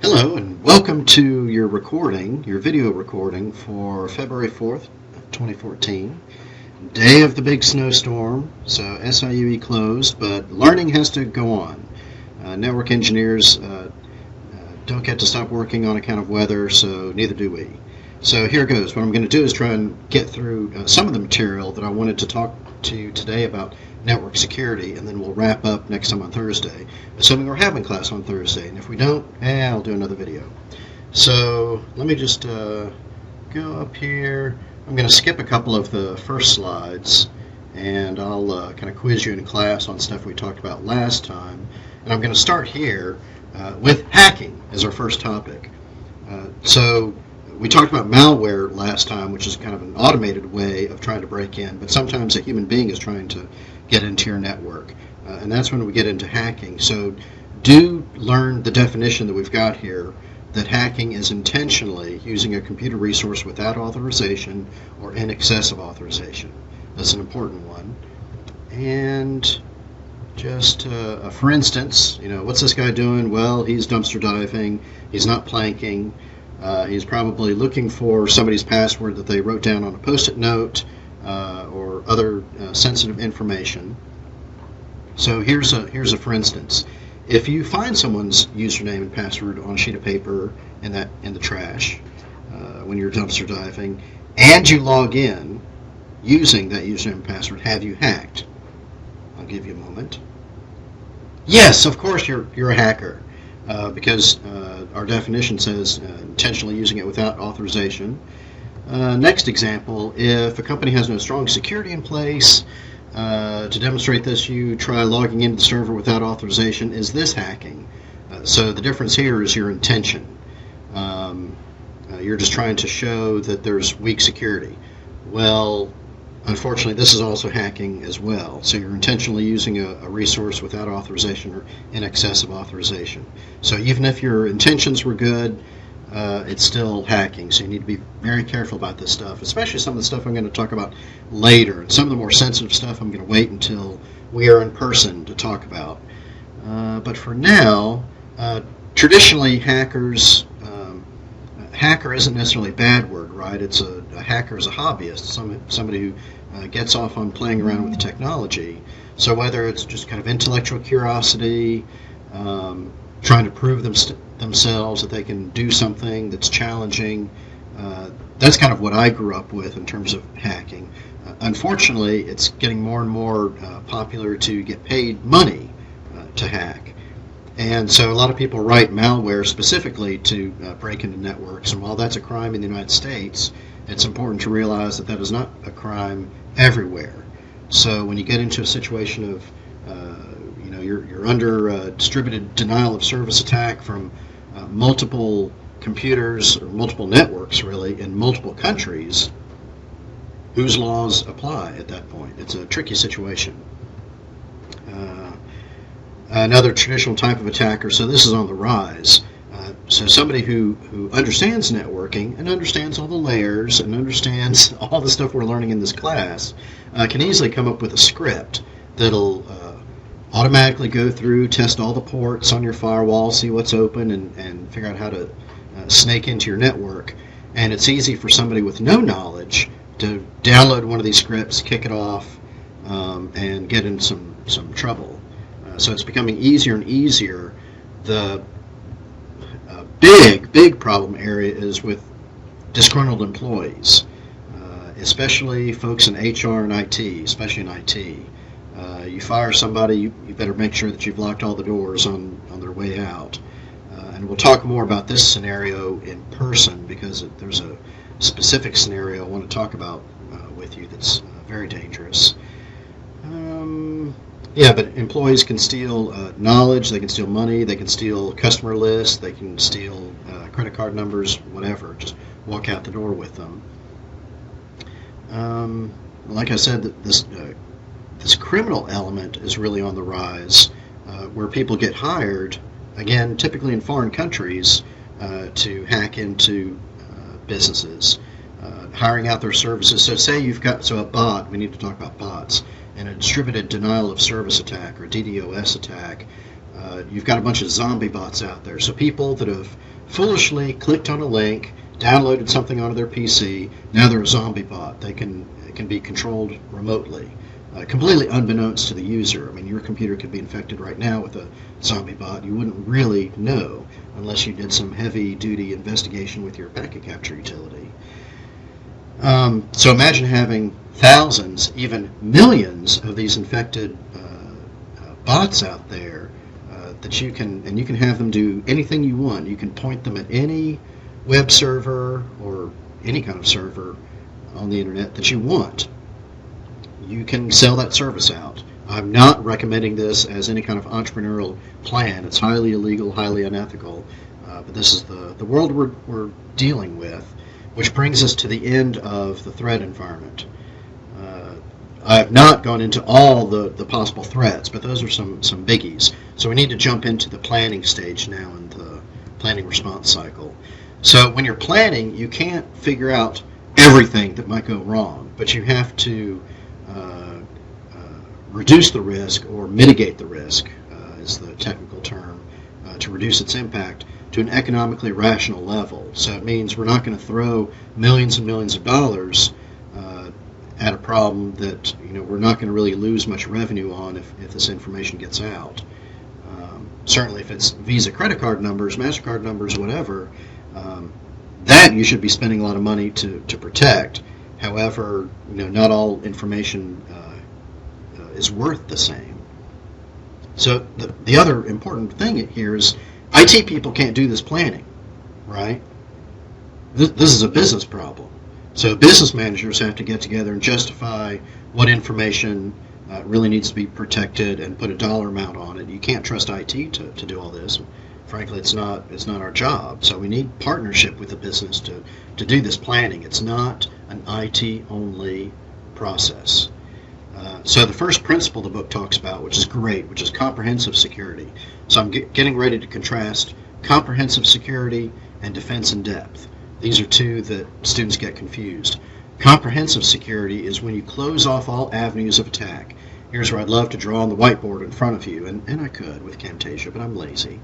Hello and welcome to your video recording for February 4th, 2014, day of the big snowstorm. So SIUE closed, but learning has to go on. Network engineers don't get to stop working on account of weather, so neither do we. So here goes. What I'm going to do is try and get through some of the material that I wanted to talk to you today about network security, and then we'll wrap up next time on Thursday, assuming we're having class on Thursday. And if we don't, I'll do another video. So let me just go up here. I'm going to skip a couple of the first slides, and I'll kind of quiz you in class on stuff we talked about last time. And I'm going to start here with hacking as our first topic. So we talked about malware last time, which is kind of an automated way of trying to break in, but sometimes a human being is trying to get into your network, and that's when we get into hacking. So do learn the definition that we've got here, that hacking is intentionally using a computer resource without authorization or in excess of authorization. That's an important one. And just for instance, what's this guy doing? Well, he's dumpster diving, he's not planking, he's probably looking for somebody's password that they wrote down on a post-it note, or other sensitive information. So here's a for instance. If you find someone's username and password on a sheet of paper in the trash when you're dumpster diving, and you log in using that username and password, have you hacked? I'll give you a moment. Yes, of course you're a hacker, because our definition says intentionally using it without authorization. Next example, if a company has no strong security in place, to demonstrate this, you try logging into the server without authorization. Is this hacking? So the difference here is your intention. You're just trying to show that there's weak security. Well, unfortunately, this is also hacking as well. So you're intentionally using a resource without authorization or in excess of authorization. So even if your intentions were good, it's still hacking, so you need to be very careful about this stuff, especially some of the stuff I'm going to talk about later. And some of the more sensitive stuff I'm going to wait until we are in person to talk about. But for now, traditionally hacker isn't necessarily a bad word, right? It's a hacker is a hobbyist, somebody who gets off on playing around with technology. So whether it's just kind of intellectual curiosity, trying to prove themselves that they can do something that's challenging. That's kind of what I grew up with in terms of hacking. Unfortunately, it's getting more and more popular to get paid money to hack. And so a lot of people write malware specifically to break into networks. And while that's a crime in the United States, it's important to realize that that is not a crime everywhere. So when you get into a situation of you're under a distributed denial of service attack from multiple computers or multiple networks, really, in multiple countries, whose laws apply at that point? It's a tricky situation. Another traditional type of attacker, so this is on the rise. So somebody who understands networking and understands all the layers and understands all the stuff we're learning in this class can easily come up with a script that'll automatically go through, test all the ports on your firewall, see what's open, and figure out how to snake into your network. And it's easy for somebody with no knowledge to download one of these scripts, kick it off, and get in some trouble. So it's becoming easier and easier. The big problem area is with disgruntled employees, especially folks in HR and IT, especially in IT. You fire somebody, you better make sure that you've locked all the doors on their way out. And we'll talk more about this scenario in person, because there's a specific scenario I want to talk about with you that's very dangerous. But employees can steal knowledge, they can steal money, they can steal customer lists, they can steal credit card numbers, whatever. Just walk out the door with them. Like I said, this criminal element is really on the rise, where people get hired, again, typically in foreign countries, to hack into businesses, hiring out their services. So say you've got a bot, we need to talk about bots, and a distributed denial of service attack or DDoS attack. You've got a bunch of zombie bots out there. So people that have foolishly clicked on a link, downloaded something onto their PC. Now they're a zombie bot. They can be controlled remotely, completely unbeknownst to the user. I mean, your computer could be infected right now with a zombie bot. You wouldn't really know unless you did some heavy-duty investigation with your packet capture utility. So imagine having thousands, even millions of these infected bots out there that you can have them do anything you want. You can point them at any web server or any kind of server on the internet that you want. You can sell that service out. I'm not recommending this as any kind of entrepreneurial plan. It's highly illegal, highly unethical, but this is the world we're dealing with, which brings us to the end of the threat environment. I have not gone into all the possible threats, but those are some biggies. So we need to jump into the planning stage now in the planning response cycle. So when you're planning, you can't figure out everything that might go wrong, but you have to reduce the risk or mitigate the risk, is the technical term, to reduce its impact to an economically rational level. So it means we're not going to throw millions and millions of dollars at a problem that we're not going to really lose much revenue on if this information gets out. Certainly if it's Visa credit card numbers, MasterCard numbers, whatever, that you should be spending a lot of money to protect. However, not all information is worth the same. So the other important thing here is IT people can't do this planning, right? This is a business problem. So business managers have to get together and justify what information really needs to be protected and put a dollar amount on it. You can't trust IT to do all this. Frankly, it's not our job. So we need partnership with the business to do this planning. It's not an IT-only process. So the first principle the book talks about, which is great, which is comprehensive security. So I'm getting ready to contrast comprehensive security and defense in depth. These are two that students get confused. Comprehensive security is when you close off all avenues of attack. Here's where I'd love to draw on the whiteboard in front of you, and I could with Camtasia, but I'm lazy.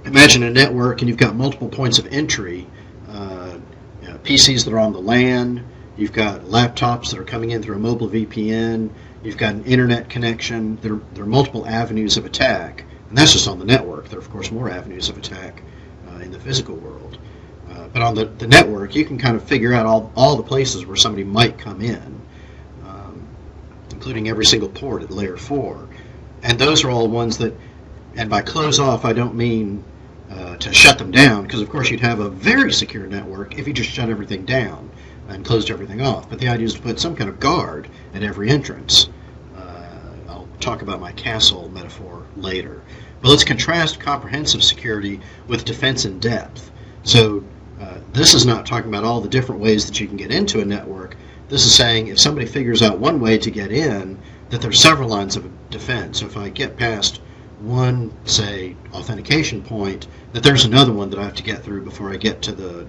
Imagine a network and you've got multiple points of entry, PCs that are on the LAN, you've got laptops that are coming in through a mobile VPN, you've got an internet connection. There are multiple avenues of attack, and that's just on the network. There are, of course, more avenues of attack in the physical world. But on the network, you can kind of figure out all the places where somebody might come in, including every single port at layer 4. And those are all ones that, and by close off, I don't mean to shut them down, because of course you'd have a very secure network if you just shut everything down and closed everything off. But the idea is to put some kind of guard at every entrance. I'll talk about my castle metaphor later. But let's contrast comprehensive security with defense in depth. So this is not talking about all the different ways that you can get into a network. This is saying if somebody figures out one way to get in, that there's several lines of defense. So if I get past one, say, authentication point, that there's another one that I have to get through before I get to the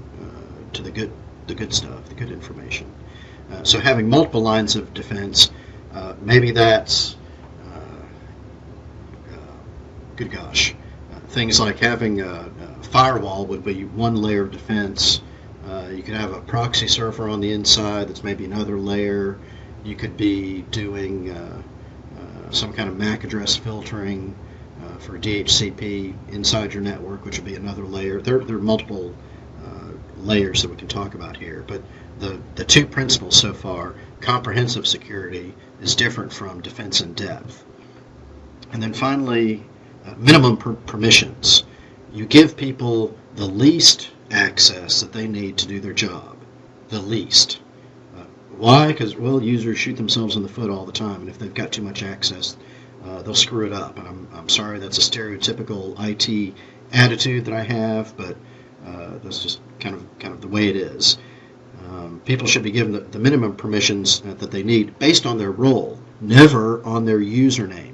good stuff, the good information. So having multiple lines of defense, maybe that's good gosh. Things like having a firewall would be one layer of defense. You could have a proxy server on the inside that's maybe another layer. You could be doing some kind of MAC address filtering for DHCP inside your network, which would be another layer. There are multiple layers that we can talk about here, but the two principles so far, comprehensive security is different from defense in depth. And then finally, minimum permissions. You give people the least access that they need to do their job. The least. Why? Because, well, users shoot themselves in the foot all the time, and if they've got too much access, they'll screw it up. And I'm sorry, that's a stereotypical IT attitude that I have, but that's just kind of the way it is. People should be given the minimum permissions that they need based on their role, never on their username.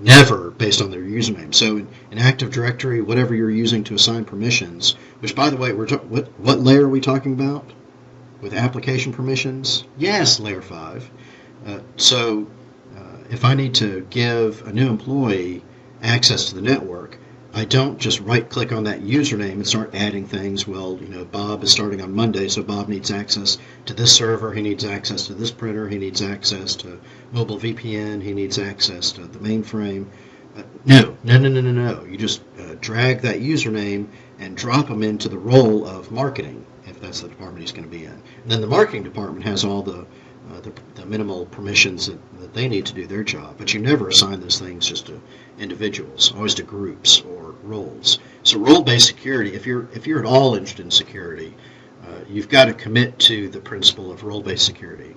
Never based on their username. So in Active Directory, whatever you're using to assign permissions, which, by the way, what layer are we talking about with application permissions? Yes, layer 5. So if I need to give a new employee access to the network, I don't just right-click on that username and start adding things. Well, Bob is starting on Monday, so Bob needs access to this server, he needs access to this printer, he needs access to mobile VPN, he needs access to the mainframe. No. You just drag that username and drop them into the role of marketing, if that's the department he's going to be in. And then the marketing department has all the minimal permissions that they need to do their job. But you never assign those things just to individuals, always to groups or roles. So role-based security, if you're at all interested in security, you've got to commit to the principle of role-based security.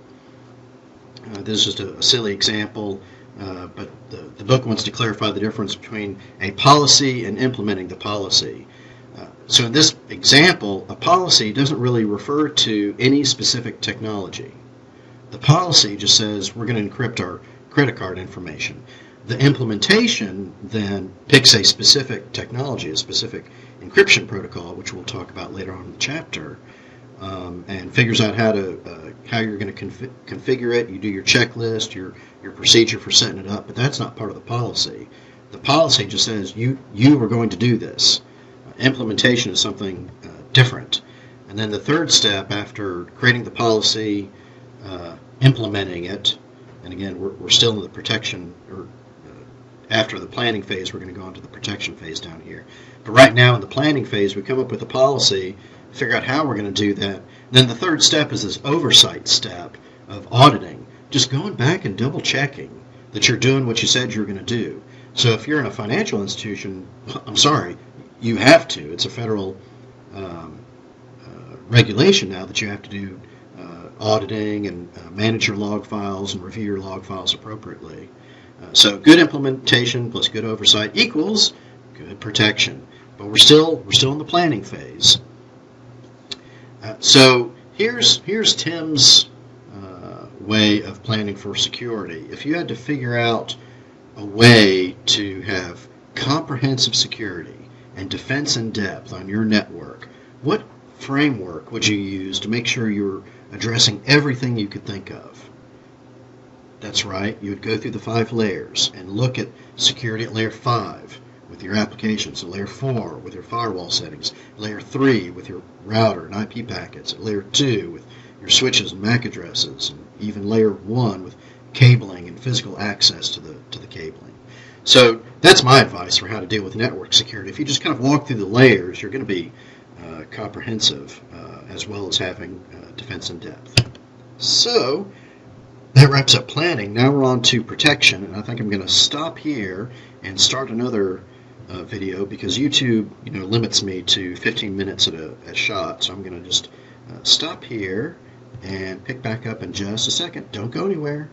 This is just a silly example, but the book wants to clarify the difference between a policy and implementing the policy. So in this example, a policy doesn't really refer to any specific technology. The policy just says we're going to encrypt our credit card information. The implementation then picks a specific technology, a specific encryption protocol, which we'll talk about later on in the chapter, and figures out how you're going to configure it. You do your checklist, your procedure for setting it up, but that's not part of the policy. The policy just says you are going to do this. Implementation is something different. And then the third step after creating the policy, implementing it, and again, we're still in the protection, or after the planning phase, we're going to go into the protection phase down here. But right now in the planning phase, we come up with a policy, figure out how we're going to do that. And then the third step is this oversight step of auditing, just going back and double checking that you're doing what you said you're going to do. So if you're in a financial institution, I'm sorry, you have to. It's a federal regulation now that you have to do auditing and manage your log files and review your log files appropriately. So good implementation plus good oversight equals good protection. But we're still in the planning phase. So here's Tim's way of planning for security. If you had to figure out a way to have comprehensive security and defense in depth on your network, what framework would you use to make sure you're addressing everything you could think of? That's right, you would go through the 5 layers and look at security at layer 5 with your applications, at layer 4 with your firewall settings, layer 3 with your router and IP packets, at layer 2 with your switches and MAC addresses, and even layer 1 with cabling and physical access to the cabling. So that's my advice for how to deal with network security. If you just kind of walk through the layers, you're going to be comprehensive as well as having defense in depth. So that wraps up planning. Now we're on to protection, and I think I'm going to stop here and start another video because YouTube limits me to 15 minutes at a shot. So I'm going to just stop here and pick back up in just a second. Don't go anywhere.